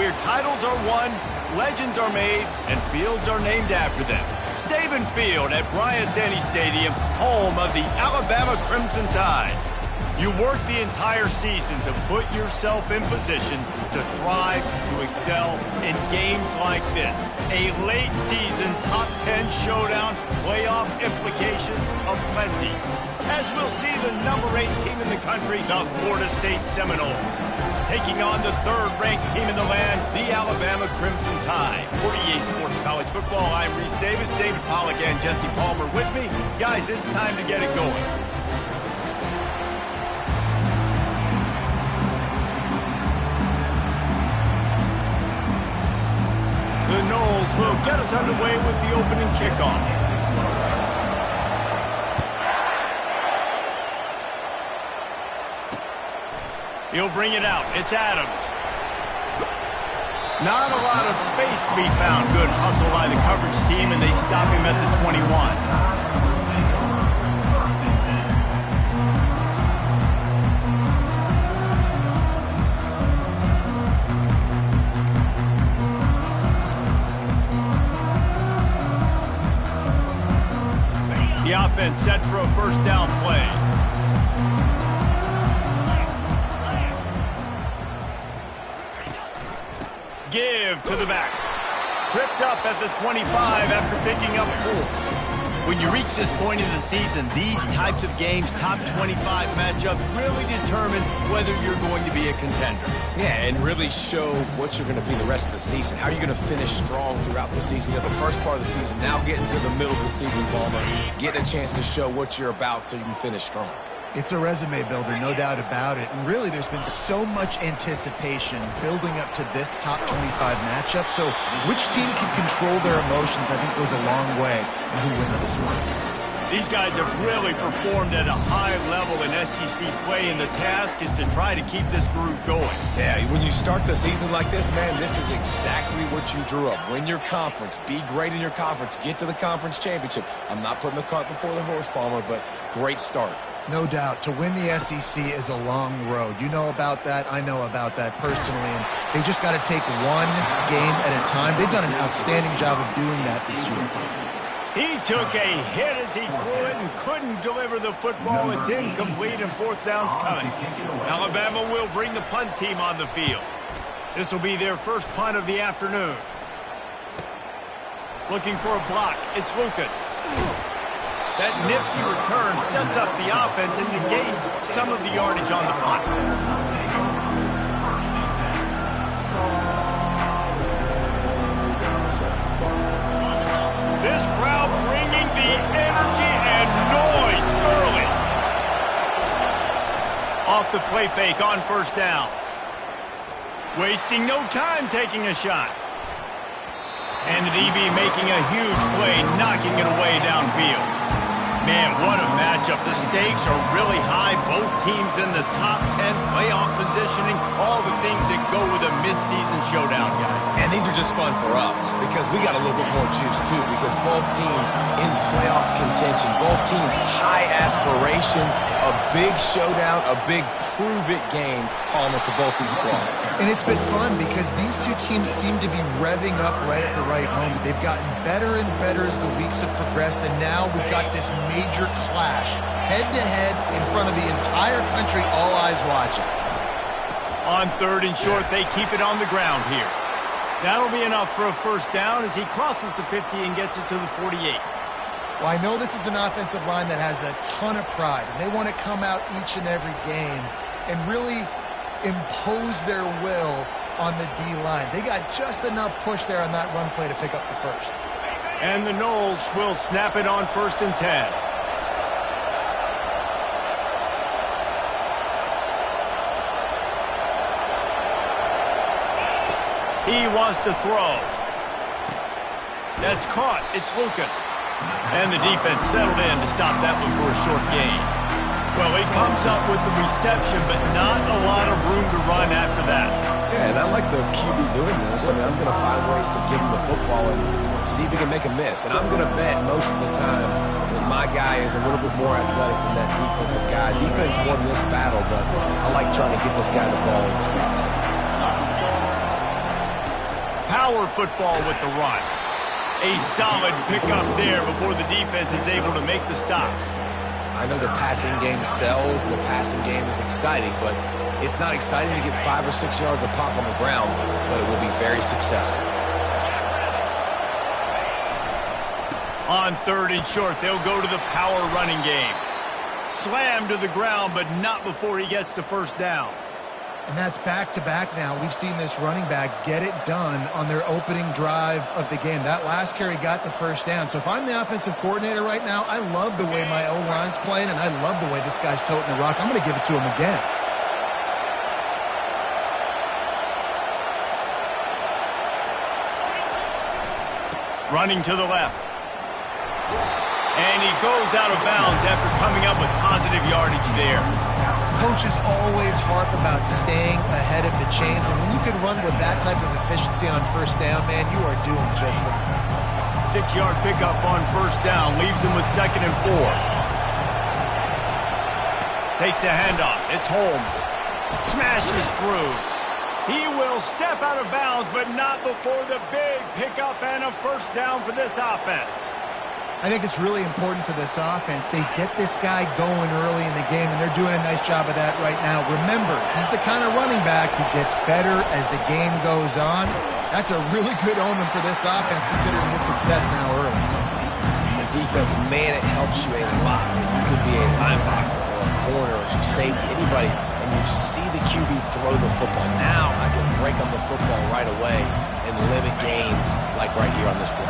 where titles are won, legends are made, and fields are named after them. Saban Field at Bryant-Denny Stadium, home of the Alabama Crimson Tide. You work the entire season to put yourself in position to thrive, to excel in games like this. A late season top 10 showdown, playoff implications aplenty. As we'll see the number 8 team in the country, the Florida State Seminoles, taking on the third-ranked team in the land, the Alabama Crimson Tide. For EA Sports College Football, I'm Reese Davis, David Pollack, and Jesse Palmer with me. Guys, it's time to get it going. The Noles will get us underway with the opening kickoff. He'll bring it out. It's Adams. Not a lot of space to be found. Good hustle by the coverage team, and they stop him at the 21. The offense set for a first down play. Give to the back. Tripped up at the 25 after picking up 4. When you reach this point in the season, these types of games, top 25 matchups, really determine whether you're going to be a contender. Yeah, and really show what you're going to be the rest of the season. How are you going to finish strong throughout the season? You know, the first part of the season, now getting to the middle of the season, Palmer, getting a chance to show what you're about so you can finish strong. It's a resume builder, no doubt about it. And really, there's been so much anticipation building up to this top 25 matchup. So which team can control their emotions, I think, goes a long way in who wins this one. These guys have really performed at a high level in SEC play, and the task is to try to keep this groove going. Yeah, when you start the season like this, man, this is exactly what you drew up. Win your conference, be great in your conference, get to the conference championship. I'm not putting the cart before the horse, Palmer, but great start. No doubt. To win the SEC is a long road. You know about that. I know about that personally. And they just got to take one game at a time. They've done an outstanding job of doing that this year. He took a hit as he threw it and couldn't deliver the football. It's incomplete and fourth down's coming. Alabama will bring the punt team on the field. This will be their first punt of the afternoon. Looking for a block. It's Lucas. That nifty return sets up the offense and negates some of the yardage on the punt. This crowd bringing the energy and noise early. Off the play fake on first down. Wasting no time taking a shot. And the DB making a huge play, knocking it away downfield. Man, what a matchup. The stakes are really high. Both teams in the top 10, playoff positioning, all the things that go with a midseason showdown, guys. And these are just fun for us because we got a little bit more juice, too, because both teams in playoff contention, both teams high aspirations, a big showdown, a big prove-it game, Palmer, for both these squads. And it's been fun because these two teams seem to be revving up right at the right moment. They've gotten better and better as the weeks have progressed, and now we've got this major clash, head-to-head in front of the entire country, all eyes watching. On third and short, they keep it on the ground here. That'll be enough for a first down as he crosses the 50 and gets it to the 48. Well, I know this is an offensive line that has a ton of pride, and they want to come out each and every game and really impose their will on the D-line. They got just enough push there on that run play to pick up the first. And the Noles will snap it on first and 10. He wants to throw. That's caught. It's Lucas. And the defense settled in to stop that one for a short gain. Well, he comes up with the reception, but not a lot of room to run after that. Yeah, and I like the QB doing this. I mean, I'm going to find ways to give him the football and see if he can make a miss. And I'm going to bet most of the time that my guy is a little bit more athletic than that defensive guy. Defense won this battle, but I like trying to get this guy the ball in space. power football with the run. A solid pickup there before the defense is able to make the stop. I know the passing game sells, the passing game is exciting, but it's not exciting to get 5 or 6 yards of pop on the ground, but it will be very successful. On 3rd and short, they'll go to the power running game. Slammed to the ground, but not before he gets the first down. And that's back-to-back now. We've seen this running back get it done on their opening drive of the game. That last carry got the first down. So if I'm the offensive coordinator right now, I love the way my O-line's playing, and I love the way this guy's toting the rock. I'm going to give it to him again. Running to the left. And he goes out of bounds after coming up with positive yardage there. Coaches always harp about staying ahead of the chains, and when you can run with that type of efficiency on first down, man, you are doing just that. 6-yard pickup on first down leaves him with 2nd and 4. Takes the handoff. It's Holmes. Smashes through. He will step out of bounds, but not before the big pickup and a first down for this offense. I think it's really important for this offense. They get this guy going early in the game, and they're doing a nice job of that right now. Remember, he's the kind of running back who gets better as the game goes on. That's a really good omen for this offense, considering his success now early. The defense, man, it helps you a lot when you could be a linebacker or a corner or some safety, anybody, and you see the QB throw the football. Now I can break on the football right away and limit gains like right here on this play.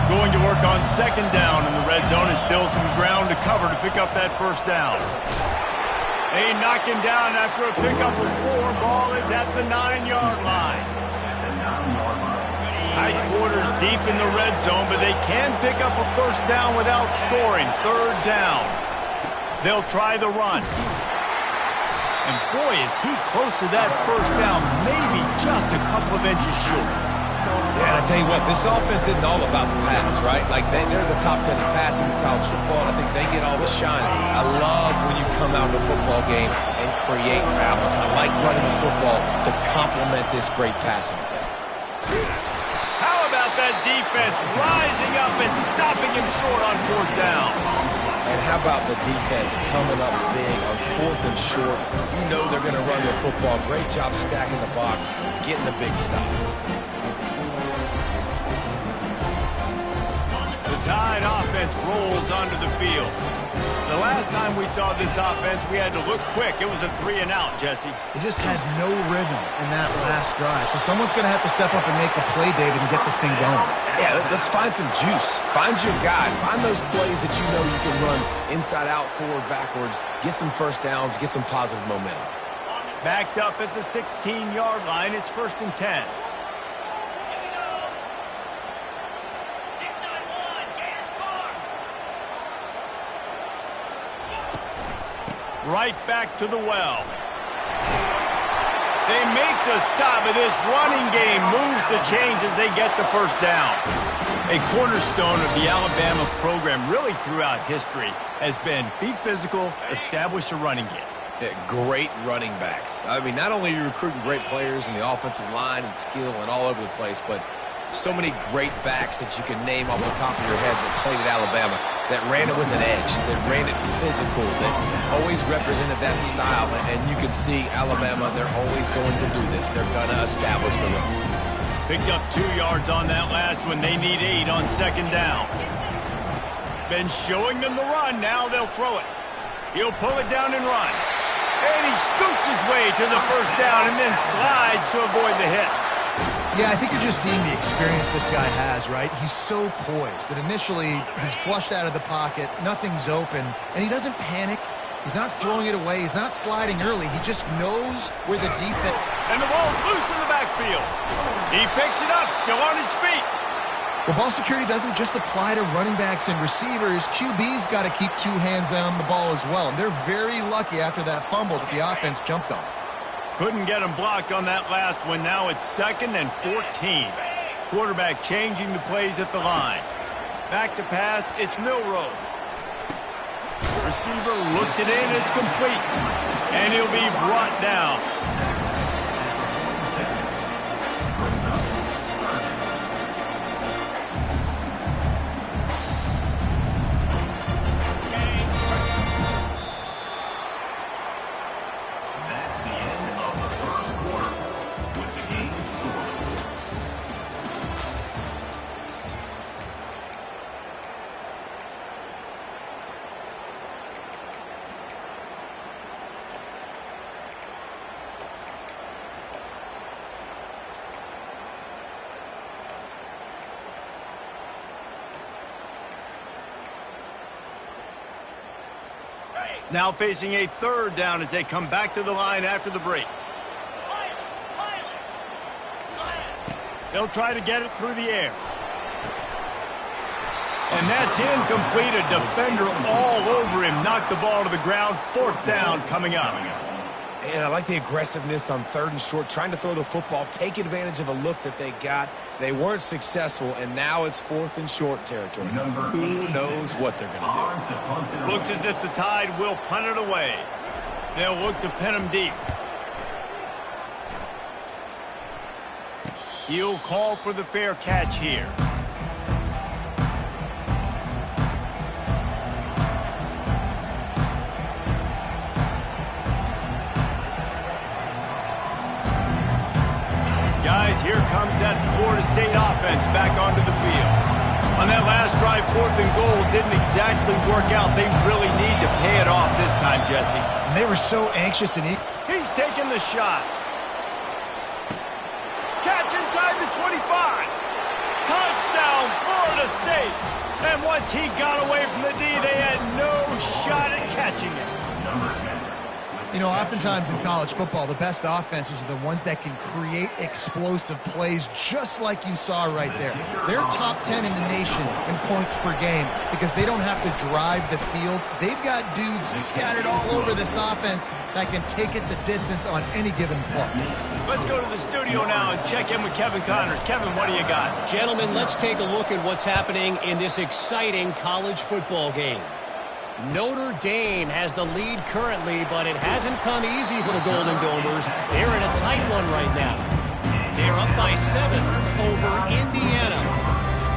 Going to work on 2nd down in the red zone, and still some ground to cover to pick up that first down. They knock him down after a pickup with 4. Ball is at the 9-yard line. Tight quarters deep in the red zone, but they can pick up a first down without scoring. 3rd down. They'll try the run. And boy, is he close to that first down, maybe just a couple of inches short. Yeah, and I tell you what, this offense isn't all about the pass, right? Like, they're the top 10 in passing in college football, and I think they get all the shine. I love when you come out of a football game and create balance. I like running the football to complement this great passing attack. How about that defense rising up and stopping him short on 4th down? And how about the defense coming up big on 4th and short? You know they're going to run the football. Great job stacking the box, getting the big stop. The Tide offense rolls onto the field. The last time we saw this offense, we had to look quick. It was a 3-and-out, Jesse. They just had no rhythm in that last drive. So someone's going to have to step up and make a play, David, and get this thing going. Yeah, let's find some juice. Find your guy. Find those plays that you know you can run inside out, forward, backwards. Get some first downs. Get some positive momentum. Backed up at the 16-yard line. It's 1st and 10. Right back to the well. They make the stop, but this running game moves the chains as they get the first down. A cornerstone of the Alabama program really throughout history has been be physical, establish a running game. Yeah, great running backs. I mean, not only are you recruiting great players in the offensive line and skill and all over the place, but so many great backs that you can name off the top of your head that played at Alabama, that ran it with an edge, that ran it physical, that always represented that style. And you can see Alabama, they're always going to do this. They're going to establish the run. Picked up 2 yards on that last one. They need 8 on 2nd down. Been showing them the run. Now they'll throw it. He'll pull it down and run. And he scoots his way to the first down and then slides to avoid the hit. Yeah, I think you're just seeing the experience this guy has, right? He's so poised that initially he's flushed out of the pocket, nothing's open, and he doesn't panic. He's not throwing it away. He's not sliding early. He just knows where the defense... And the ball's loose in the backfield. He picks it up, still on his feet. Well, ball security doesn't just apply to running backs and receivers. QB's got to keep 2 hands on the ball as well. And they're very lucky after that fumble that the offense jumped on. Couldn't get him blocked on that last one. Now it's 2nd and 14. Quarterback changing the plays at the line. Back to pass, it's Milroe. Receiver looks it in, it's complete. And he'll be brought down. Now facing a third down as they come back to the line after the break. They'll try to get it through the air. And that's incomplete. A defender all over him. Knocked the ball to the ground. Fourth down coming up. And I like the aggressiveness on 3rd and short, trying to throw the football, take advantage of a look that they got. They weren't successful, and now it's 4th and short territory. Who knows what they're going to do? Looks as if the Tide will punt it away. They'll look to pin him deep. He'll call for the fair catch here. Guys, here comes that Florida State offense back onto the field. On that last drive, 4th and goal didn't exactly work out. They really need to pay it off this time, Jesse. And they were so anxious and he's taking the shot. Catch inside the 25. Touchdown, Florida State. And once he got away from the D, they had no shot at catching it. You know, oftentimes in college football, the best offenses are the ones that can create explosive plays just like you saw right there. They're top 10 in the nation in points per game because they don't have to drive the field. They've got dudes scattered all over this offense that can take it the distance on any given play. Let's go to the studio now and check in with Kevin Connors. Kevin, what do you got? Gentlemen, let's take a look at what's happening in this exciting college football game. Notre Dame has the lead currently, but it hasn't come easy for the Golden Domers. They're in a tight one right now. They're up by 7 over Indiana.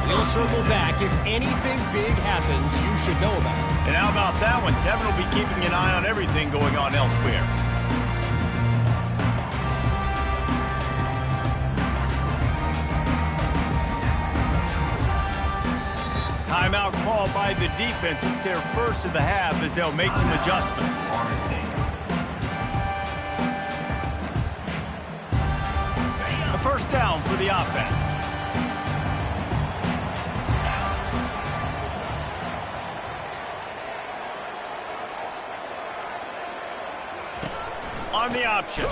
We'll circle back. If anything big happens, you should know about it. And how about that one? Kevin will be keeping an eye on everything going on elsewhere. Timeout called by the defense. It's their first of the half as they'll make some adjustments. A first down for the offense. On the option.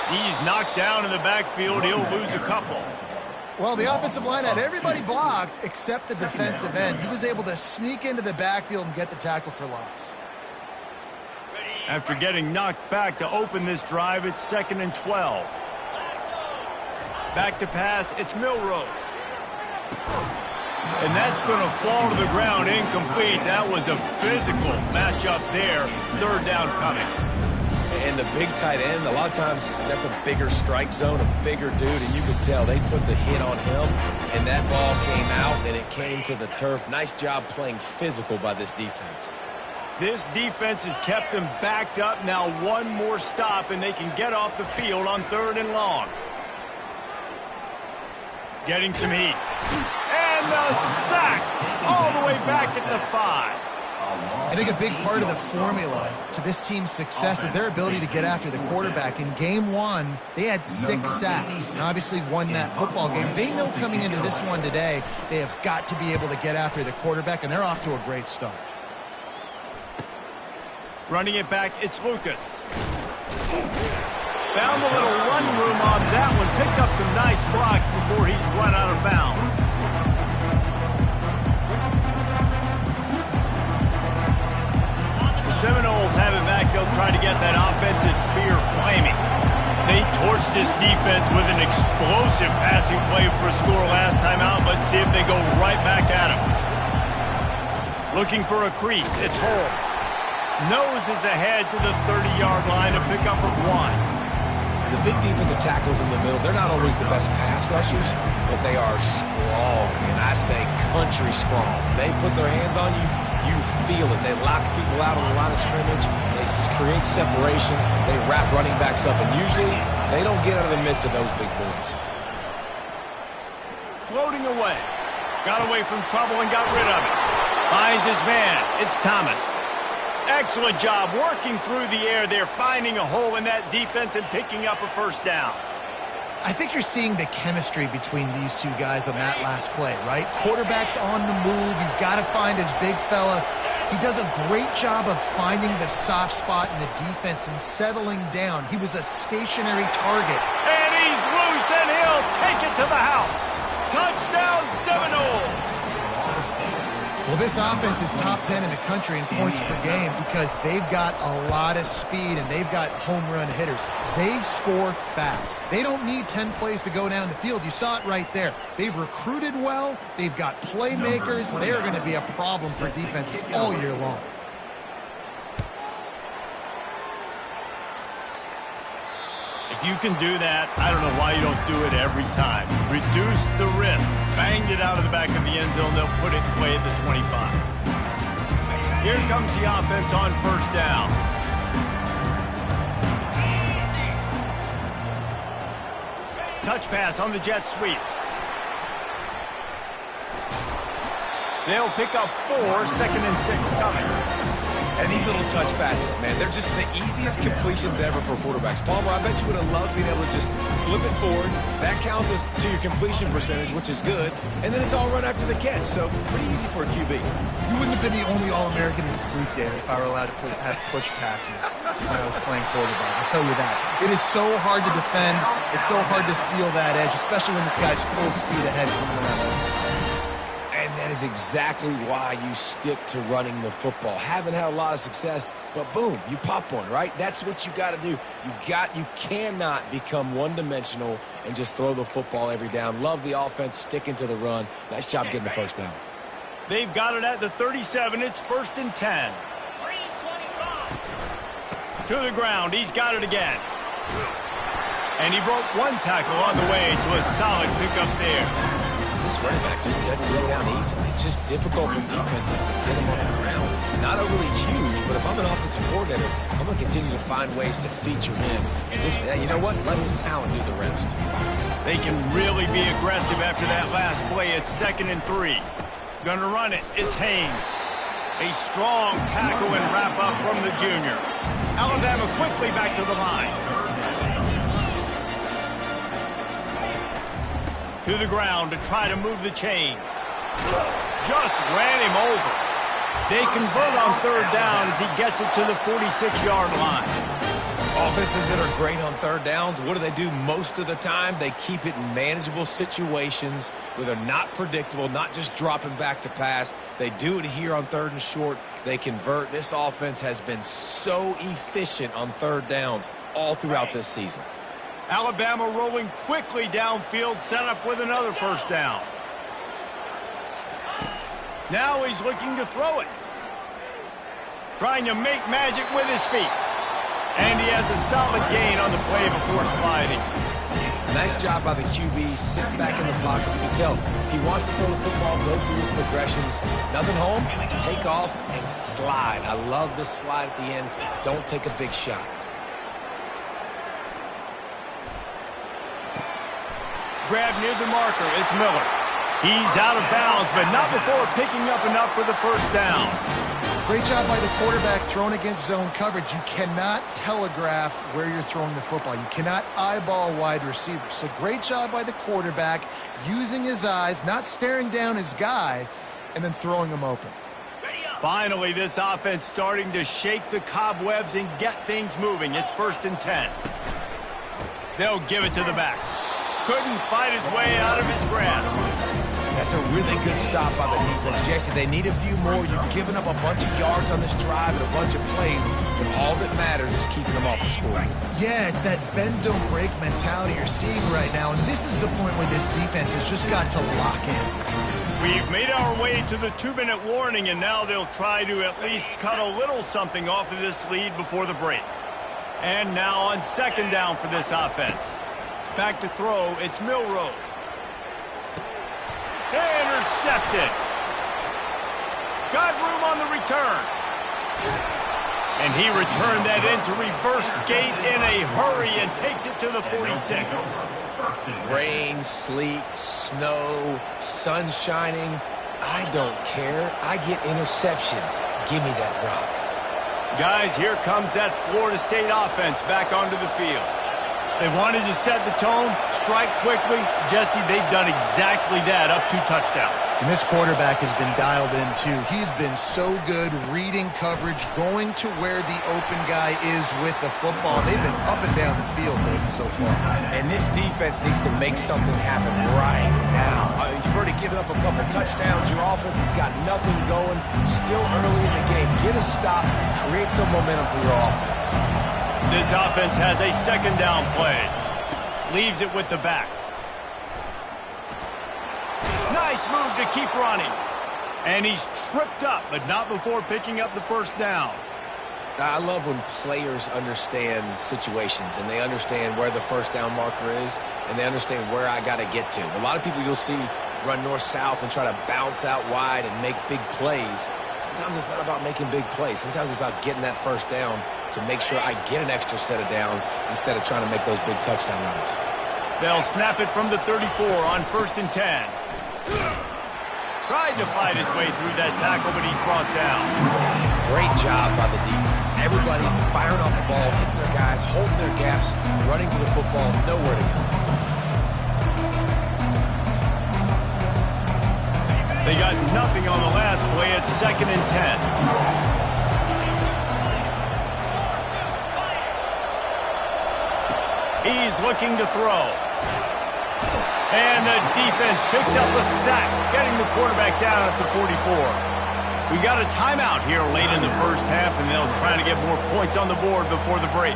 He's knocked down in the backfield. He'll lose a couple. Well, the offensive line had everybody blocked except the defensive end. He was able to sneak into the backfield and get the tackle for loss. After getting knocked back to open this drive, it's 2nd and 12. Back to pass, it's Milroe. And that's going to fall to the ground incomplete. That was a physical matchup there. 3rd down coming. And the big tight end, a lot of times that's a bigger strike zone, a bigger dude, and you could tell they put the hit on him, and that ball came out, and it came to the turf. Nice job playing physical by this defense. This defense has kept them backed up. Now one more stop, and they can get off the field on 3rd and long. Getting some heat. And the sack all the way back at the 5. I think a big part of the formula to this team's success is their ability to get after the quarterback. In game 1, they had 6 sacks and obviously won that football game. They know coming into this one today, they have got to be able to get after the quarterback, and they're off to a great start. Running it back, it's Lucas. Found a little run room on that one. Picked up some nice blocks before he's run out of bounds. Seminoles have it back. They'll try to get that offensive spear flaming. They torched this defense with an explosive passing play for a score last time out. Let's see if they go right back at him. Looking for a crease. It's Holmes. Noses ahead to the 30-yard line, a pickup of 1. The big defensive tackles in the middle, they're not always the best pass rushers, but they are strong, and I say country strong. They put their hands on you. You feel it. They lock people out on the line of scrimmage. They create separation. They wrap running backs up, and usually they don't get out of the midst of those big boys. Floating away. Got away from trouble and got rid of it. Finds his man. It's Thomas. Excellent job working through the air there, finding a hole in that defense and picking up a first down. I think you're seeing the chemistry between these two guys on that last play, right? Quarterback's on the move. He's got to find his big fella He does a great job of finding the soft spot in the defense and settling down. He was a stationary target. And he's loose, and he'll take it to the house. Touchdown, Seminoles! Well, this offense is top 10 in the country in points per game because they've got a lot of speed and they've got home run hitters. They score fast. They don't need 10 plays to go down the field. You saw it right there. They've recruited well. They've got playmakers. They are going to be a problem for defenses all year long. If you can do that, I don't know why you don't do it every time. Reduce the risk. Bang it out of the back of the end zone. They'll put it in play at the 25. Here comes the offense on first down. Touch pass on the jet sweep. They'll pick up 4, 2nd and 6 coming. And these little touch passes, man, they're just the easiest completions ever for quarterbacks. Palmer, I bet you would have loved being able to just flip it forward. That counts as to your completion percentage, which is good. And then it's all run after the catch, so pretty easy for a QB. You wouldn't have been the only All-American in this booth, David, if I were allowed to have push passes when I was playing quarterback. I'll tell you that. It is so hard to defend. It's so hard to seal that edge, especially when this guy's full speed ahead coming around. And that is exactly why you stick to running the football. Haven't had a lot of success, but boom, you pop one, right? That's what you got to do. You cannot become one-dimensional and just throw the football every down. Love the offense, sticking to the run. Nice job getting the first down. They've got it at the 37. It's 1st and 10. To the ground. He's got it again. And he broke one tackle on the way to a solid pickup there. This running back just doesn't go down easily. It's just difficult for defenses to get him on the ground. Not overly huge, but if I'm an offensive coordinator, I'm going to continue to find ways to feature him. And just, you know what? Let his talent do the rest. They can really be aggressive after that last play. It's 2nd and 3. Gonna run it. It's Haynes. A strong tackle and wrap up from the junior. Alabama quickly back to the line. To the ground to try to move the chains. Just ran him over. They convert on 3rd down as he gets it to the 46-yard line. Offenses that are great on 3rd downs, what do? Most of the time, they keep it in manageable situations where they're not predictable, not just dropping back to pass. They do it here on 3rd and short. They convert. This offense has been so efficient on 3rd downs all throughout this season. Alabama rolling quickly downfield, set up with another 1st down. Now he's looking to throw it. Trying to make magic with his feet. And he has a solid gain on the play before sliding. Nice job by the QB, sit back in the pocket. You can tell he wants to throw the football, go through his progressions. Nothing home, take off and slide. I love this slide at the end. Don't take a big shot. Grab near the marker. It's Miller. He's out of bounds, but not before picking up enough for the 1st down. Great job by the quarterback throwing against zone coverage. You cannot telegraph where you're throwing the football. You cannot eyeball wide receivers. So great job by the quarterback using his eyes, not staring down his guy, and then throwing him open. Finally, this offense starting to shake the cobwebs and get things moving. It's 1st and 10. They'll give it to the back. Couldn't fight his way out of his grasp. That's a really good stop by the defense. Jesse, they need a few more. You've given up a bunch of yards on this drive and a bunch of plays, but all that matters is keeping them off the score. Yeah, it's that bend, don't break mentality you're seeing right now, and this is the point where this defense has just got to lock in. We've made our way to the 2-minute warning, and now they'll try to at least cut a little something off of this lead before the break. And now on 2nd down for this offense. Back to throw, it's Milroe. Intercepted. Got room on the return. And he returned that into reverse skate in a hurry and takes it to the 46. Rain, sleet, snow, sun shining. I don't care. I get interceptions. Give me that rock. Guys, here comes that Florida State offense back onto the field. They wanted to set the tone, strike quickly. Jesse, they've done exactly that, up 2 touchdowns. And this quarterback has been dialed in, too. He's been so good reading coverage, going to where the open guy is with the football. They've been up and down the field, David, so far. And this defense needs to make something happen right now. You've already given up a couple touchdowns. Your offense has got nothing going. Still early in the game. Get a stop. Create some momentum for your offense. This offense has a second down play. Leaves it with the back. Nice move to keep running. And he's tripped up, but not before picking up the first down. I love when players understand situations and they understand where the first down marker is and they understand where I got to get to. A lot of people you'll see run north-south and try to bounce out wide and make big plays. Sometimes it's not about making big plays. Sometimes it's about getting that first down to make sure I get an extra set of downs instead of trying to make those big touchdown runs. They'll snap it from the 34 on 1st and 10. Tried to fight his way through that tackle, but he's brought down. Great job by the defense. Everybody firing off the ball, hitting their guys, holding their gaps, running to the football, nowhere to go. They got nothing on the last play. It's 2nd and 10. He's looking to throw. And the defense picks up a sack, getting the quarterback down at the 44. We got a timeout here late in the first half, and they'll try to get more points on the board before the break.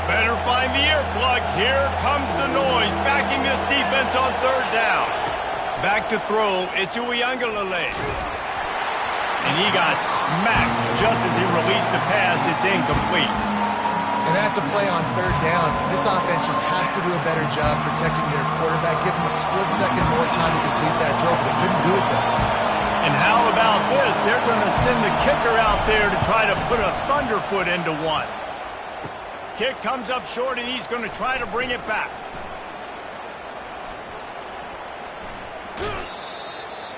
Better find the earplugs. Here comes the noise, backing this defense on 3rd down. Back to throw. It's Uiagalelei. And he got smacked just as he released the pass. It's incomplete. And that's a play on 3rd down. This offense just has to do a better job protecting their quarterback. Give them a split second more time to complete that throw, but they couldn't do it though. And how about this? They're going to send the kicker out there to try to put a thunderfoot into one. Kick comes up short, and he's going to try to bring it back.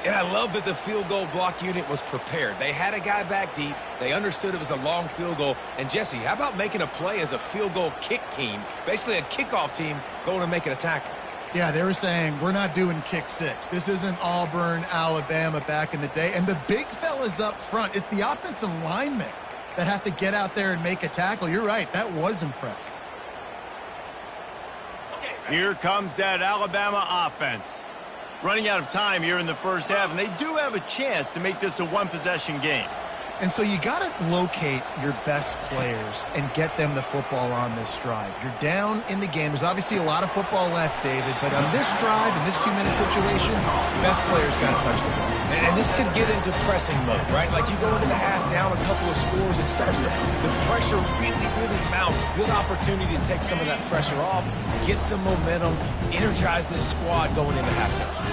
And I love that the field goal block unit was prepared. They had a guy back deep. They understood it was a long field goal. And, Jesse, how about making a play as a field goal kick team, basically a kickoff team, going and making a tackle? Yeah, they were saying, we're not doing kick six. This isn't Auburn, Alabama back in the day. And the big fellas up front, it's the offensive linemen that have to get out there and make a tackle. You're right, that was impressive. Here comes that Alabama offense. Running out of time here in the first half, and they do have a chance to make this a one-possession game. And so you got to locate your best players and get them the football on this drive. You're down in the game. There's obviously a lot of football left, David, but on this drive, in this 2-minute situation, best players got to touch the ball. And this can get into pressing mode, right? Like you go into the half down a couple of scores, it starts to, the pressure really mounts. Good opportunity to take some of that pressure off, get some momentum, energize this squad going into halftime.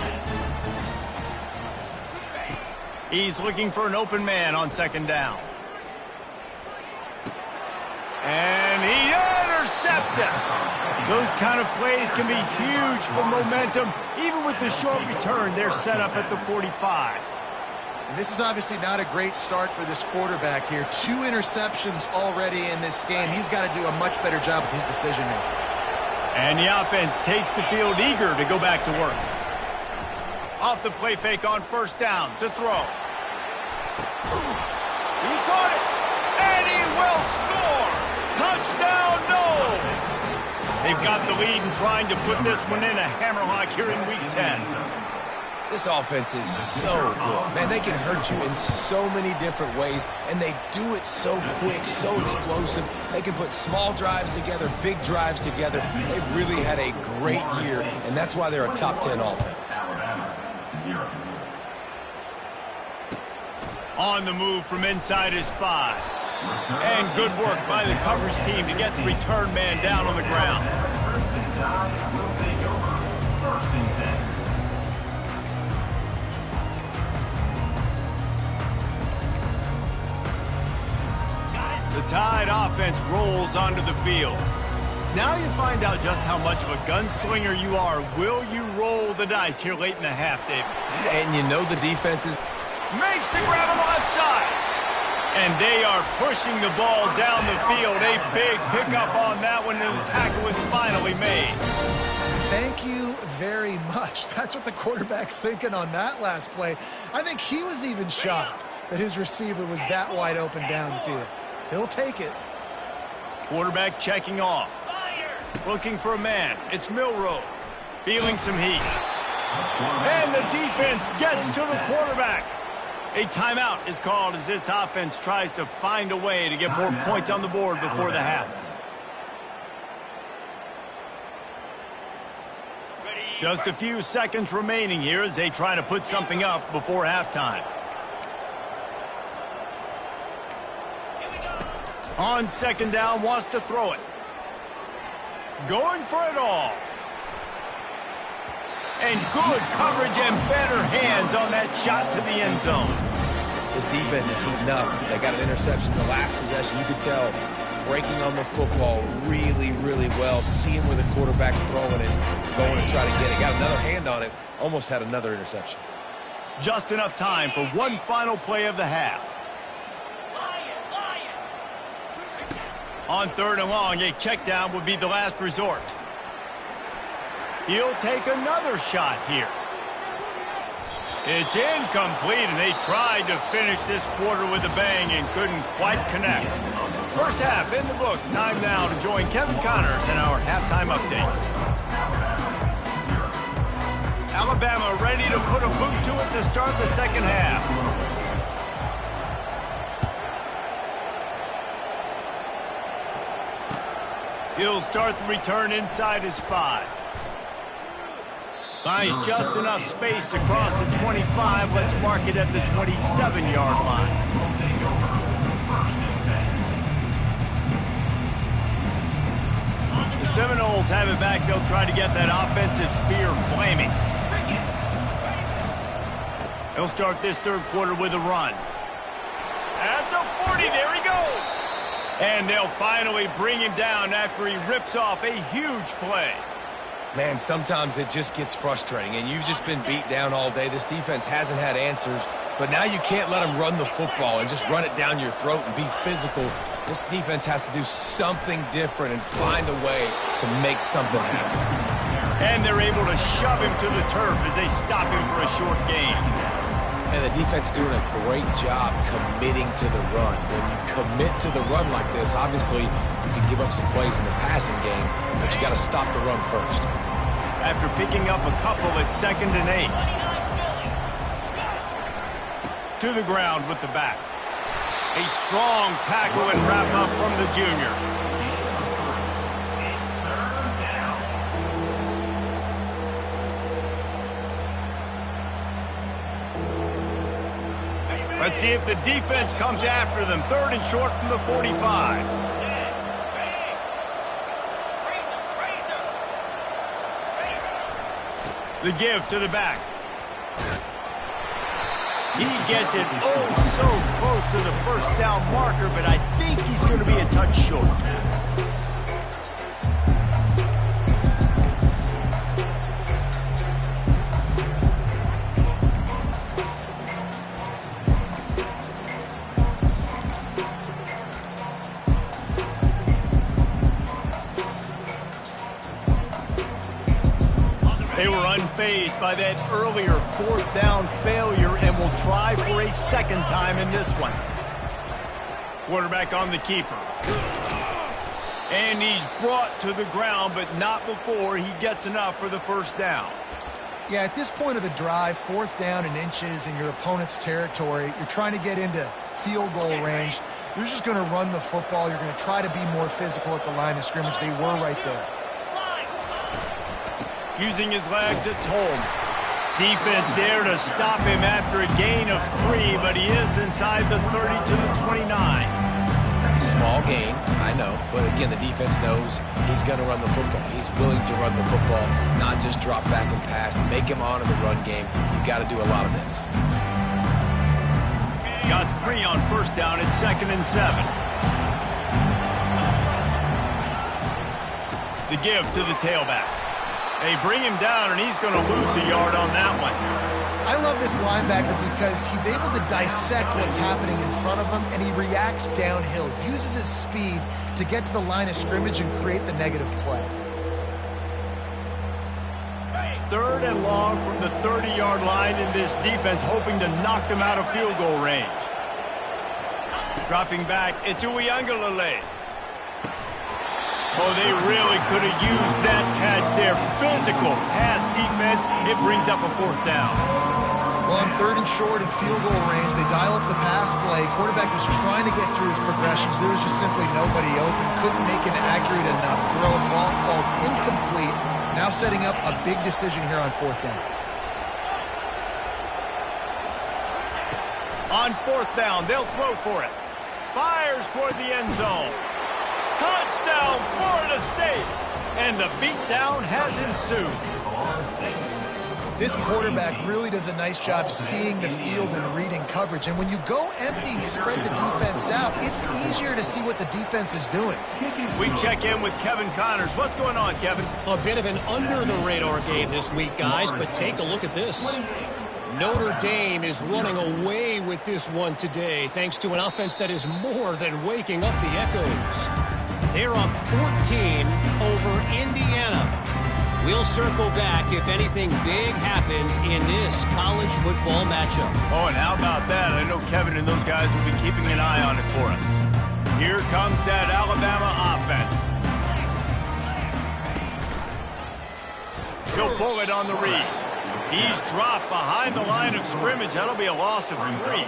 He's looking for an open man on 2nd down. And he intercepts it. Those kind of plays can be huge for momentum. Even with the short return, they're set up at the 45. And this is obviously not a great start for this quarterback here. 2 interceptions already in this game. He's got to do a much better job with his decision-making. And the offense takes the field eager to go back to work. Off the play fake on 1st down to throw. He caught it, and he will score! Touchdown, Noles! They've got the lead and trying to put this one in a hammerlock here in Week 10. This offense is so good. Man, they can hurt you in so many different ways, and they do it so quick, so explosive. They can put small drives together, big drives together. They've really had a great year, and that's why they're a top 10 offense. On the move from inside his 5. And good work by the coverage team to get the return man down on the ground. The Tide offense rolls onto the field. Now you find out just how much of a gunslinger you are. Will you roll the dice here late in the half, David? And you know the defense is... Makes the grab on the left side. And they are pushing the ball down the field. A big pickup on that one, and the tackle was finally made. Thank you very much. That's what the quarterback's thinking on that last play. I think he was even shocked that his receiver was that wide open downfield. He'll take it. Quarterback checking off. Looking for a man. It's Milroe. Feeling some heat. And the defense gets to the quarterback. A timeout is called as this offense tries to find a way to get more points on the board before the half. Just a few seconds remaining here as they try to put something up before halftime. On second down, wants to throw it. Going for it all. And good coverage and better hands on that shot to the end zone. This defense is heating up. They got an interception the last possession. You could tell breaking on the football really, really well. Seeing where the quarterback's throwing it, going to try to get it. Got another hand on it. Almost had another interception. Just enough time for one final play of the half. On third and long, a check down would be the last resort. He'll take another shot here. It's incomplete, and they tried to finish this quarter with a bang and couldn't quite connect. First half in the books. Time now to join Kevin Connors in our halftime update. Alabama ready to put a boot to it to start the second half. He'll start the return inside his 5. Finds just enough space across the 25. Let's mark it at the 27-yard line. The Seminoles have it back. They'll try to get that offensive spear flaming. They'll start this third quarter with a run. At the 40, there he goes. And they'll finally bring him down after he rips off a huge play. Man, sometimes it just gets frustrating, and you've just been beat down all day. This defense hasn't had answers, but now you can't let them run the football and just run it down your throat and be physical. This defense has to do something different and find a way to make something happen. And they're able to shove him to the turf as they stop him for a short gain. And the defense doing a great job committing to the run. When you commit to the run like this, obviously you can give up some plays in the passing game, but you got to stop the run first. After picking up a couple at 2nd and 8. To the ground with the back. A strong tackle and wrap up from the junior. Let's see if the defense comes after them. 3rd and short from the 45. The give to the back. He gets it so close to the first down marker, but I think he's going to be a touch short. They were unfazed by that earlier 4th down failure and will try for a second time in this one. Quarterback on the keeper. And he's brought to the ground, but not before he gets enough for the first down. Yeah, at this point of the drive, 4th down and inches in your opponent's territory, you're trying to get into field goal range. You're just going to run the football. You're going to try to be more physical at the line of scrimmage. They were right there. Using his legs, it's Holmes. Defense there to stop him after a gain of 3, but he is inside the 30 to the 29. Small gain, I know, but again, the defense knows he's going to run the football. He's willing to run the football, not just drop back and pass, make him honor the run game. You got to do a lot of this. Got 3 on first down at 2nd and 7. The give to the tailback. They bring him down, and he's going to lose a yard on that one. I love this linebacker because he's able to dissect what's happening in front of him, and he reacts downhill, uses his speed to get to the line of scrimmage and create the negative play. 3rd and long from the 30-yard line in this defense, hoping to knock them out of field goal range. Dropping back, it's Uiagalelei. Oh, they really could have used that catch there. Physical pass defense. It brings up a 4th down. Well, on 3rd and short and field goal range, they dial up the pass play. Quarterback was trying to get through his progressions. There was just simply nobody open. Couldn't make an accurate enough throw. The ball falls incomplete. Now setting up a big decision here on 4th down. On 4th down, they'll throw for it. Fires toward the end zone. Touchdown, Florida State! And the beatdown has ensued. This quarterback really does a nice job seeing the field and reading coverage. And when you go empty, you spread the defense out, it's easier to see what the defense is doing. We check in with Kevin Connors. What's going on, Kevin? A bit of an under-the-radar game this week, guys, but take a look at this. Notre Dame is running away with this one today, thanks to an offense that is more than waking up the echoes. They're up 14 over Indiana. We'll circle back if anything big happens in this college football matchup. Oh, and how about that? I know Kevin and those guys will be keeping an eye on it for us. Here comes that Alabama offense. He'll pull it on the read. He's dropped behind the line of scrimmage. That'll be a loss of 3.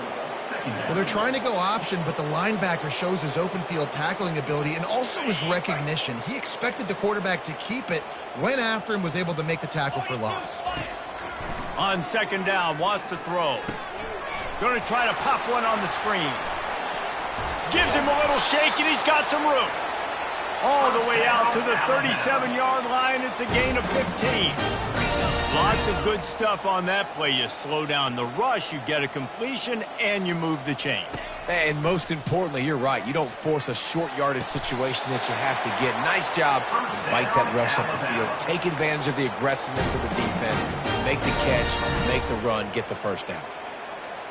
Well, they're trying to go option, but the linebacker shows his open field tackling ability and also his recognition. He expected the quarterback to keep it, went after him, was able to make the tackle for loss. On 2nd down, wants to throw. Going to try to pop one on the screen. Gives him a little shake, and he's got some room. All the way out to the 37-yard line. It's a gain of 15. Lots of good stuff on that play. You slow down the rush, you get a completion, and you move the chains. And most importantly, you're right. You don't force a short yardage situation that you have to get. Nice job. Invite that rush up the field. Take advantage of the aggressiveness of the defense. Make the catch, make the run, get the 1st down.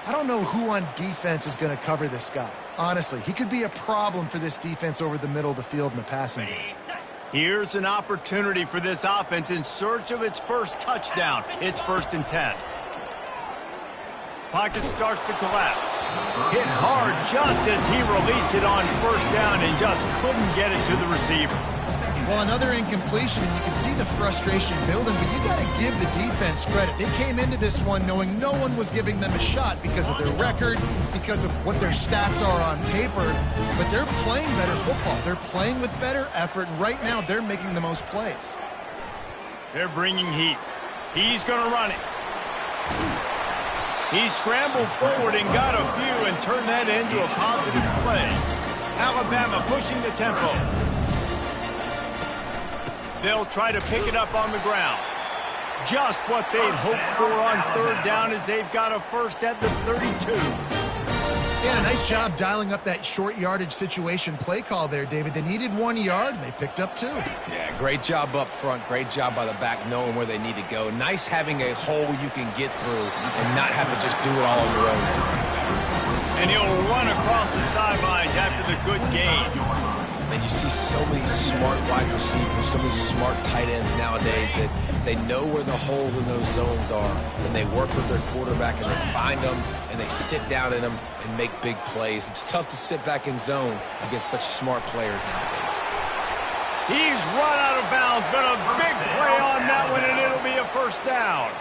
I don't know who on defense is going to cover this guy. Honestly, he could be a problem for this defense over the middle of the field in the passing game. Here's an opportunity for this offense in search of its first touchdown. It's 1st and 10. Pocket starts to collapse. Hit hard just as he released it on 1st down and just couldn't get it to the receiver. Well, another incompletion, and you can see the frustration building, but you got to give the defense credit. They came into this one knowing no one was giving them a shot because of their record, because of what their stats are on paper, but they're playing better football. They're playing with better effort, and right now they're making the most plays. They're bringing heat. He's going to run it. He scrambled forward and got a few and turned that into a positive play. Alabama pushing the tempo. They'll try to pick it up on the ground. Just what they'd hoped for on 3rd down as they've got a 1st at the 32. Yeah, nice job dialing up that short yardage situation play call there, David. They needed 1 yard, and they picked up 2. Yeah, great job up front. Great job by the back knowing where they need to go. Nice having a hole you can get through and not have to just do it all on your own. And he'll run across the sidelines after the good gain. And you see so many smart wide receivers, so many smart tight ends nowadays that they know where the holes in those zones are, and they work with their quarterback, and they find them, and they sit down in them and make big plays. It's tough to sit back in zone against such smart players nowadays. He's run out of bounds, but a big play on that one, and it'll be a 1st down.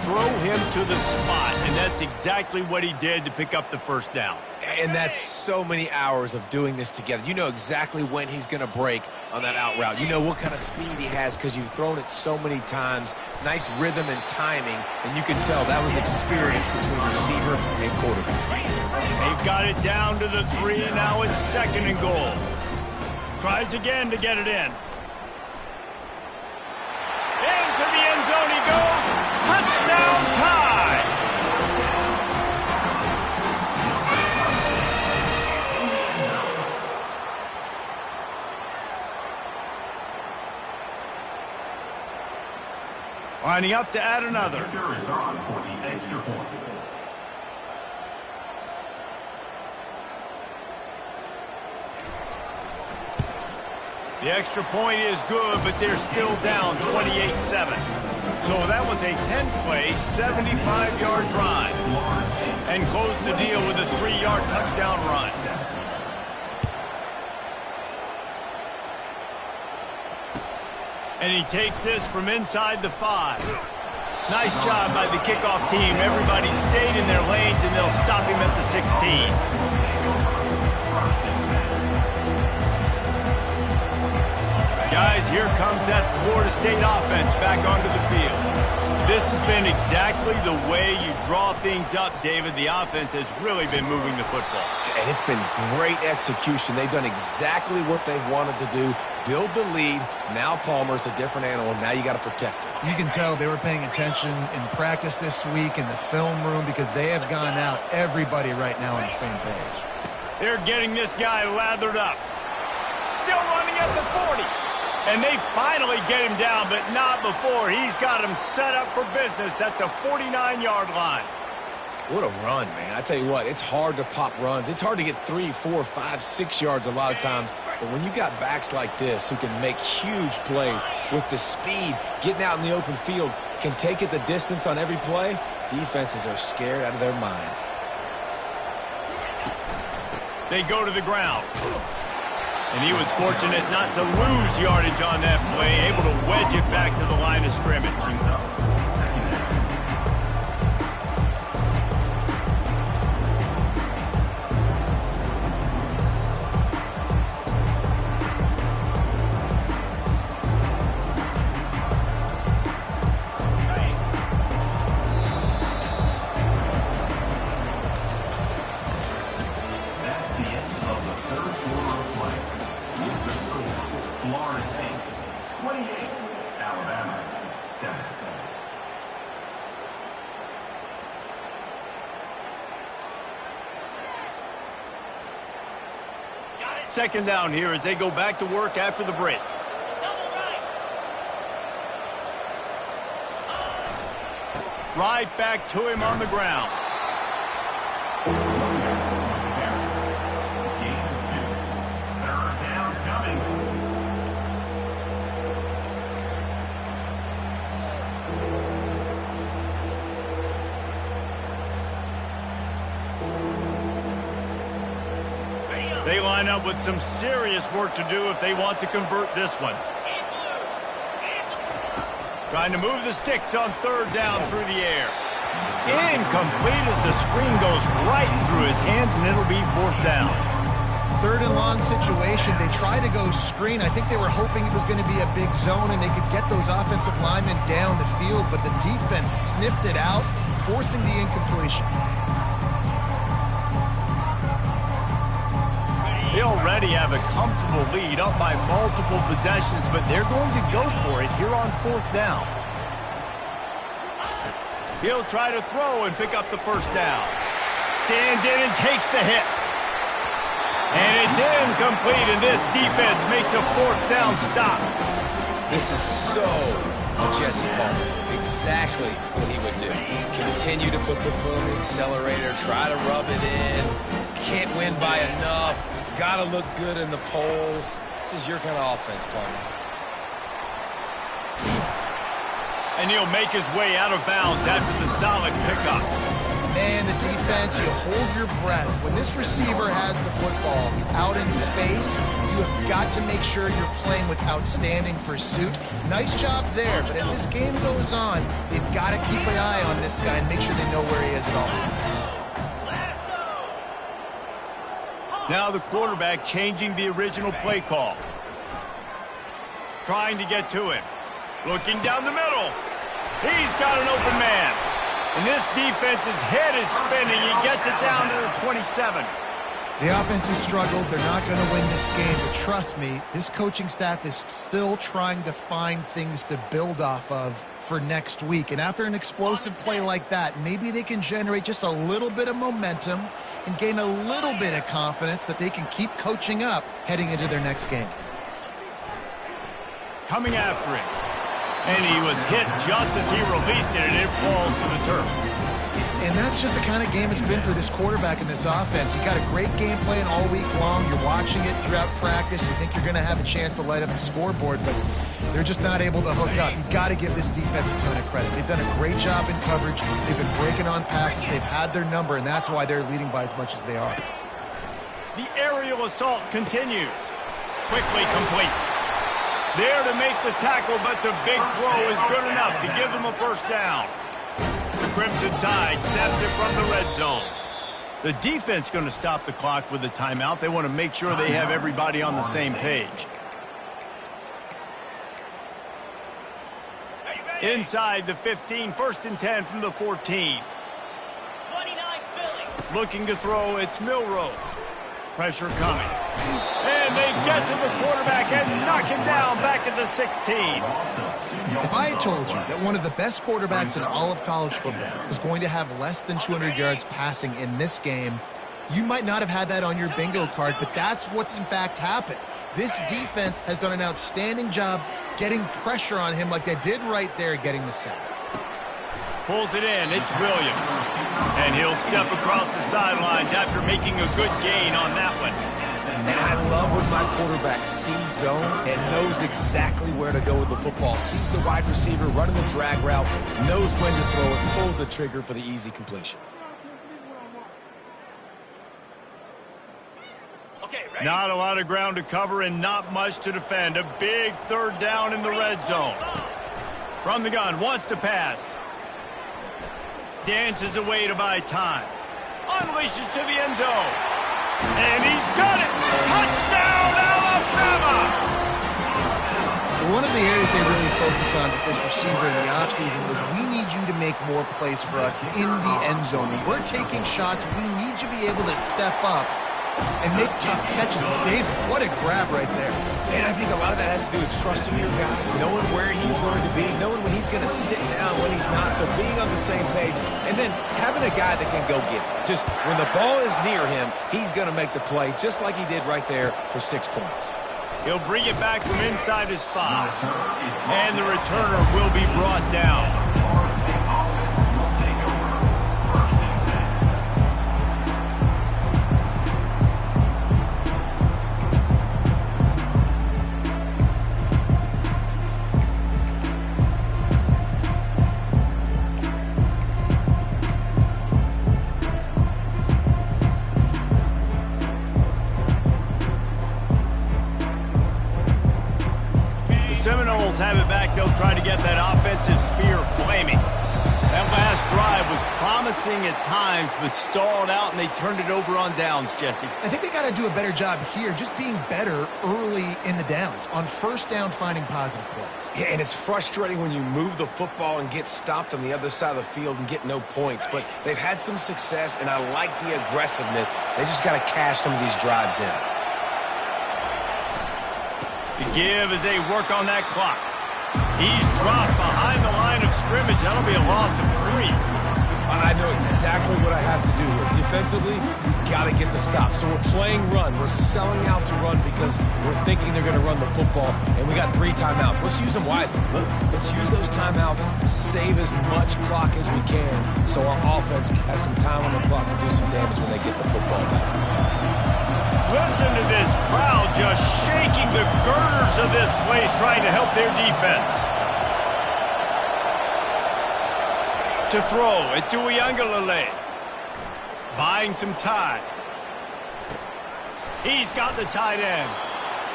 Throw him to the spot, and that's exactly what he did to pick up the 1st down. And that's so many hours of doing this together. You know exactly when he's going to break on that out route. You know what kind of speed he has because you've thrown it so many times. Nice rhythm and timing, and you can tell that was experience between receiver and quarterback. They've got it down to the 3, now it's 2nd and goal. Tries again to get it in. Into the end zone he goes. Touchdown tie! Lining up to add another. Is on for the extra point. The extra point is good, but they're still down 28-7. So that was a 10-play, 75-yard drive. And close the deal with a 3-yard touchdown run. And he takes this from inside the 5. Nice job by the kickoff team. Everybody stayed in their lanes, and they'll stop him at the 16. Guys, here comes that Florida State offense back onto the field. This has been exactly the way you draw things up, David. The offense has really been moving the football. And it's been great execution. They've done exactly what they've wanted to do. Build the lead. Now Palmer's a different animal. Now you got to protect him. You can tell they were paying attention in practice this week in the film room because they have gone out, everybody right now on the same page. They're getting this guy lathered up. Still running at the 40. And they finally get him down, but not before. He's got him set up for business at the 49-yard line. What a run, man. I tell you what, it's hard to pop runs. It's hard to get 3, 4, 5, 6 yards a lot of times. But when you got backs like this who can make huge plays with the speed, getting out in the open field, can take it the distance on every play, defenses are scared out of their mind. They go to the ground. And he was fortunate not to lose yardage on that play, able to wedge it back to the line of scrimmage. That's the end of the third quarter of play. With the score, Florida State 28, Alabama 7. Second down here as they go back to work after the break. Right back to him on the ground. They line up with some serious work to do if they want to convert this one. Trying to move the sticks on third down through the air. Incomplete as the screen goes right through his hands, and it'll be fourth down. Third and long situation. They tried to go screen. I think they were hoping it was going to be a big zone and they could get those offensive linemen down the field, but the defense sniffed it out, forcing the incompletion. They already have a comfortable lead, up by multiple possessions, but they're going to go for it here on fourth down. He'll try to throw and pick up the first down. Stands in and takes the hit. And it's incomplete, and this defense makes a fourth down stop. This is so Jesse Palmer. Exactly what he would do. Continue to put the foot on the accelerator, try to rub it in. Can't win by enough. Gotta look good in the polls. This is your kind of offense, Palmer. And he'll make his way out of bounds after the solid pickup. Man, the defense, you hold your breath. When this receiver has the football out in space, you have got to make sure you're playing with outstanding pursuit. Nice job there, but as this game goes on, they've got to keep an eye on this guy and make sure they know where he is at all times. Now the quarterback changing the original play call. Trying to get to him. Looking down the middle. He's got an open man. And this defense's head is spinning. He gets it down to the 27. The offense has struggled. They're not going to win this game. But trust me, this coaching staff is still trying to find things to build off of for next week. And after an explosive play like that, maybe they can generate just a little bit of momentum and gain a little bit of confidence that they can keep coaching up heading into their next game. Coming after him. And he was hit just as he released it, and it falls to the turf. And that's just the kind of game it's been for this quarterback in this offense. You got a great game plan all week long. You're watching it throughout practice. You think you're going to have a chance to light up the scoreboard, but they're just not able to hook up. You got to give this defense a ton of credit. They've done a great job in coverage. They've been breaking on passes. They've had their number, and that's why they're leading by as much as they are. The aerial assault continues. Quickly complete. There to make the tackle, but the big throw is good enough to give them a first down. The Crimson Tide snaps it from the red zone. The defense going to stop the clock with a timeout. They want to make sure they have everybody on the same page. Inside the 15, 1st and 10 from the 14. 29 Philly. Looking to throw, it's Milroe. Pressure coming. And they get to the quarterback and knock him down back at the 16. If I had told you that one of the best quarterbacks in all of college football was going to have less than 200 yards passing in this game, you might not have had that on your bingo card, but that's what's in fact happened. This defense has done an outstanding job getting pressure on him like they did right there getting the sack. Pulls it in, it's Williams. And he'll step across the sidelines after making a good gain on that one. And I love when my quarterback sees zone and knows exactly where to go with the football. Sees the wide receiver running the drag route, knows when to throw it, pulls the trigger for the easy completion. Not a lot of ground to cover and not much to defend. A big 3rd down in the red zone. From the gun, wants to pass. Dances away to buy time. Unleashes to the end zone. And he's got it! Touchdown, Alabama! One of the areas they really focused on with this receiver in the offseason was we need you to make more plays for us in the end zone. When we're taking shots, we need you to be able to step up and make tough catches. David, what a grab right there. And I think a lot of that has to do with trusting your guy, knowing where he's going to be, knowing when he's going to sit down, when he's not, so being on the same page, and then having a guy that can go get it. Just when the ball is near him, he's going to make the play, just like he did right there for 6 points. He'll bring it back from inside his 5. And the returner will be brought down. Seminoles have it back. They'll try to get that offensive spear flaming. That last drive was promising at times, but stalled out, and they turned it over on downs, Jesse. I think they got to do a better job here, just being better early in the downs, on 1st down, finding positive plays. Yeah, and it's frustrating when you move the football and get stopped on the other side of the field and get no points, but they've had some success, and I like the aggressiveness. They just got to cash some of these drives in. The give as they work on that clock. He's dropped behind the line of scrimmage. That'll be a loss of 3. I know exactly what I have to do here. Defensively, we got to get the stop. So we're playing run. We're selling out to run because we're thinking they're going to run the football, and we got 3 timeouts. Let's use them wisely. Let's use those timeouts, save as much clock as we can so our offense has some time on the clock to do some damage when they get the football back. Listen to this crowd just shaking the girders of this place trying to help their defense. To throw, it's Uiagalelei. Buying some time. He's got the tight end.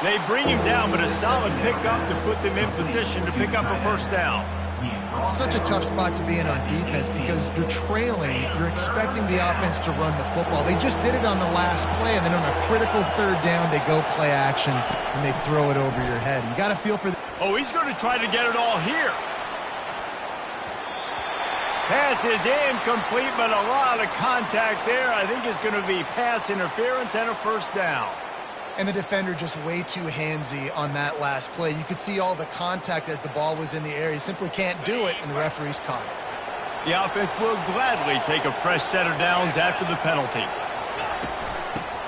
They bring him down, but a solid pickup to put them in position to pick up a 1st down. Such a tough spot to be in on defense because you're trailing, you're expecting the offense to run the football. They just did it on the last play, and then on a critical 3rd down, they go play action, and they throw it over your head. You got to feel for... Oh, he's going to try to get it all here. Pass is incomplete, but a lot of contact there. I think it's going to be pass interference and a 1st down. And the defender just way too handsy on that last play. You could see all the contact as the ball was in the air. He simply can't do it, and the referee's caught it. The offense will gladly take a fresh set of downs after the penalty.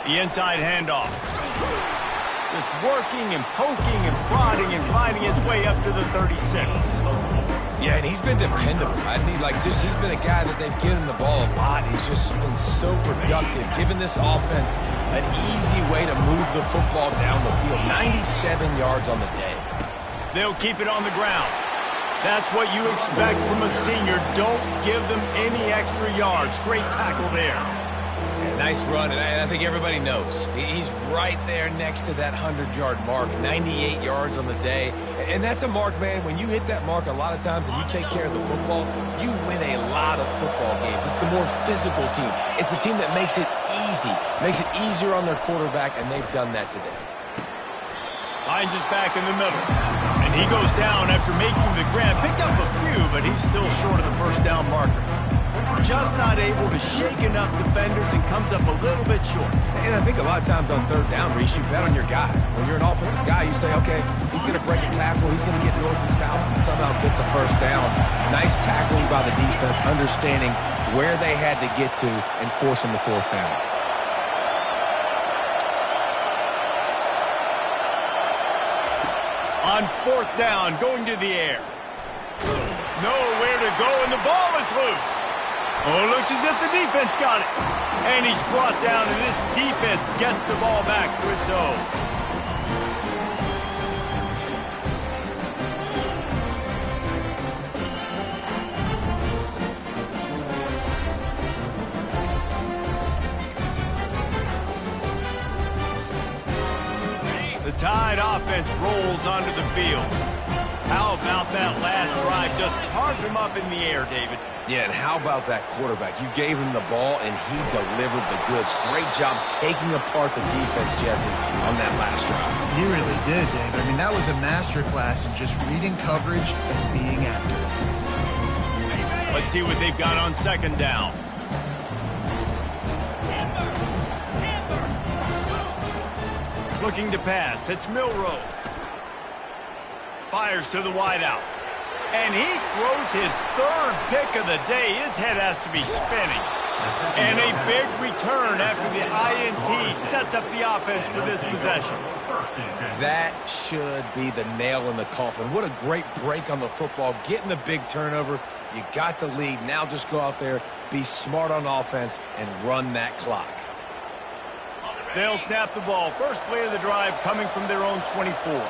The inside handoff. Just working and poking and prodding and finding his way up after the 36. Yeah, and he's been dependable. I think, he's been a guy that they've given the ball a lot. He's just been so productive, giving this offense an easy way to move the football down the field. 97 yards on the day. They'll keep it on the ground. That's what you expect from a senior. Don't give them any extra yards. Great tackle there. Yeah, nice run, and I think everybody knows. He's right there next to that 100-yard mark, 98 yards on the day. And that's a mark, man. When you hit that mark a lot of times and you take care of the football, you win a lot of football games. It's the more physical team. It's the team that makes it easy, makes it easier on their quarterback, and they've done that today. Hines is back in the middle. And he goes down after making the grab. Picked up a few, but he's still short of the first down marker. Just not able to shake enough defenders and comes up a little bit short. And I think a lot of times on third down, Reese, you bet on your guy. When you're an offensive guy, you say, okay, he's going to break a tackle, he's going to get north and south and somehow get the first down. Nice tackling by the defense, understanding where they had to get to and forcing the fourth down. On fourth down, going to the air. Nowhere to go, and the ball is loose. Oh, looks as if the defense got it. And he's brought down, and this defense gets the ball back for its own. The Tide offense rolls onto the field. How about that last drive? Just carved him up in the air, David. Yeah, and how about that quarterback? You gave him the ball, and he delivered the goods. Great job taking apart the defense, Jesse, on that last drive. He really did, David. I mean, that was a masterclass in just reading coverage and being accurate. Let's see what they've got on second down. Looking to pass. It's Milroe. Fires to the wideout. And he throws his third pick of the day. His head has to be spinning. And a big return after the INT sets up the offense for this possession. That should be the nail in the coffin. What a great break on the football. Getting the big turnover. You got the lead. Now just go out there, be smart on offense, and run that clock. They'll snap the ball. First play of the drive coming from their own 24.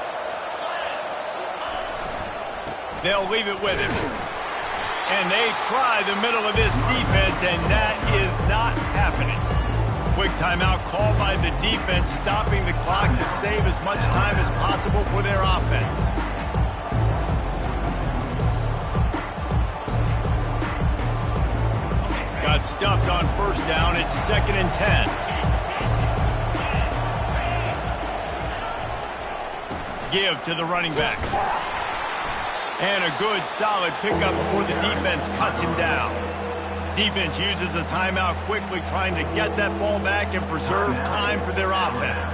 They'll leave it with him. And they try the middle of this defense, and that is not happening. Quick timeout called by the defense, stopping the clock to save as much time as possible for their offense. Got stuffed on first down. It's 2nd and 10. Give to the running back. And a good, solid pickup before the defense cuts him down. Defense uses a timeout quickly, trying to get that ball back and preserve time for their offense.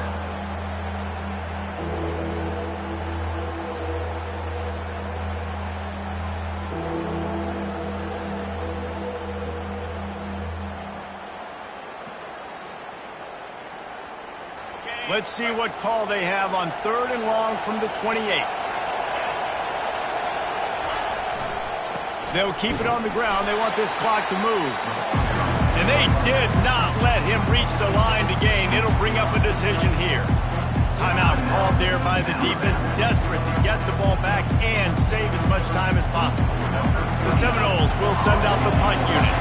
Let's see what call they have on 3rd and long from the 28. They'll keep it on the ground. They want this clock to move. And they did not let him reach the line to gain. It'll bring up a decision here. Timeout called there by the defense, desperate to get the ball back and save as much time as possible. The Seminoles will send out the punt unit.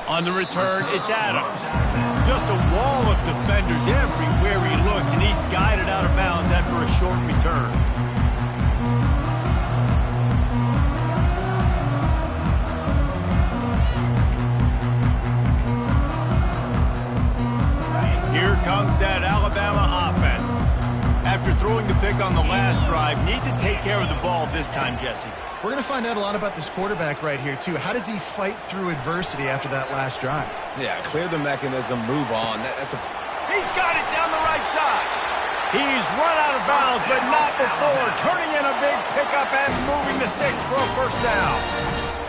On the return, it's Adams. Just a wall of defenders everywhere he looks, and he's guided out of bounds after a short return. Here comes that Alabama offense. After throwing the pick on the last drive, need to take care of the ball this time, Jesse. We're going to find out a lot about this quarterback right here, too. How does he fight through adversity after that last drive? Yeah, clear the mechanism, move on. He's got it down the right side. He's run out of bounds, but not before turning in a big pickup and moving the sticks for a first down.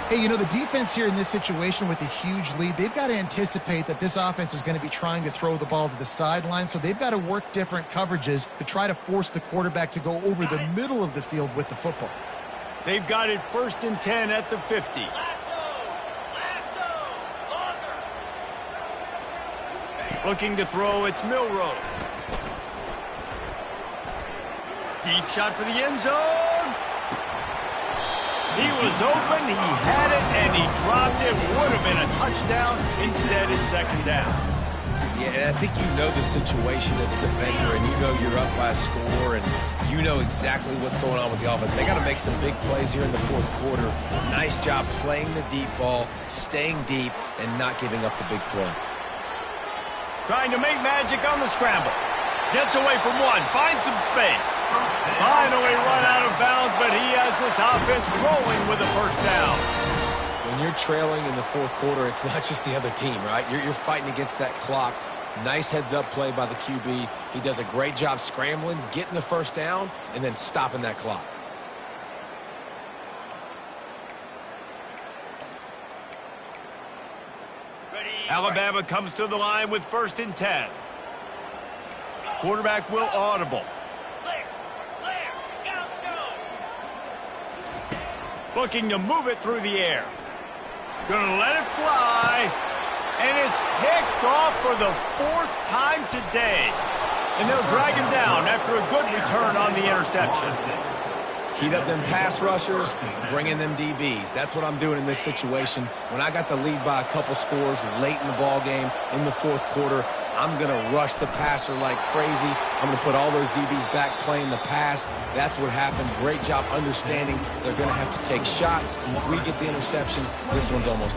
Hey, you know, the defense here in this situation with a huge lead, they've got to anticipate that this offense is going to be trying to throw the ball to the sideline, so they've got to work different coverages to try to force the quarterback to go over the middle of the field with the football. They've got it 1st and 10 at the 50. Looking to throw, it's Milroe. Deep shot for the end zone. He was open, he had it, and he dropped it. Would have been a touchdown. Instead, it's 2nd down. Yeah, and I think you know the situation as a defender, and you know you're up by a score, and you know exactly what's going on with the offense. They got to make some big plays here in the 4th quarter. Nice job playing the deep ball, staying deep, and not giving up the big play. Trying to make magic on the scramble. Gets away from one, finds some space. Finally run out of bounds, but he has this offense rolling with a 1st down. When you're trailing in the 4th quarter, it's not just the other team, right? You're fighting against that clock. Nice heads-up play by the QB. He does a great job scrambling, getting the 1st down, and then stopping that clock. Alabama comes to the line with 1st and 10. Quarterback will audible. Looking to move it through the air. Gonna let it fly. And it's picked off for the 4th time today. And they'll drag him down after a good return on the interception. Heat up them pass rushers, bring in them DBs. That's what I'm doing in this situation. When I got the lead by a couple scores late in the ball game in the 4th quarter, I'm going to rush the passer like crazy. I'm going to put all those DBs back playing the pass. That's what happened. Great job understanding they're going to have to take shots. We get the interception. This one's almost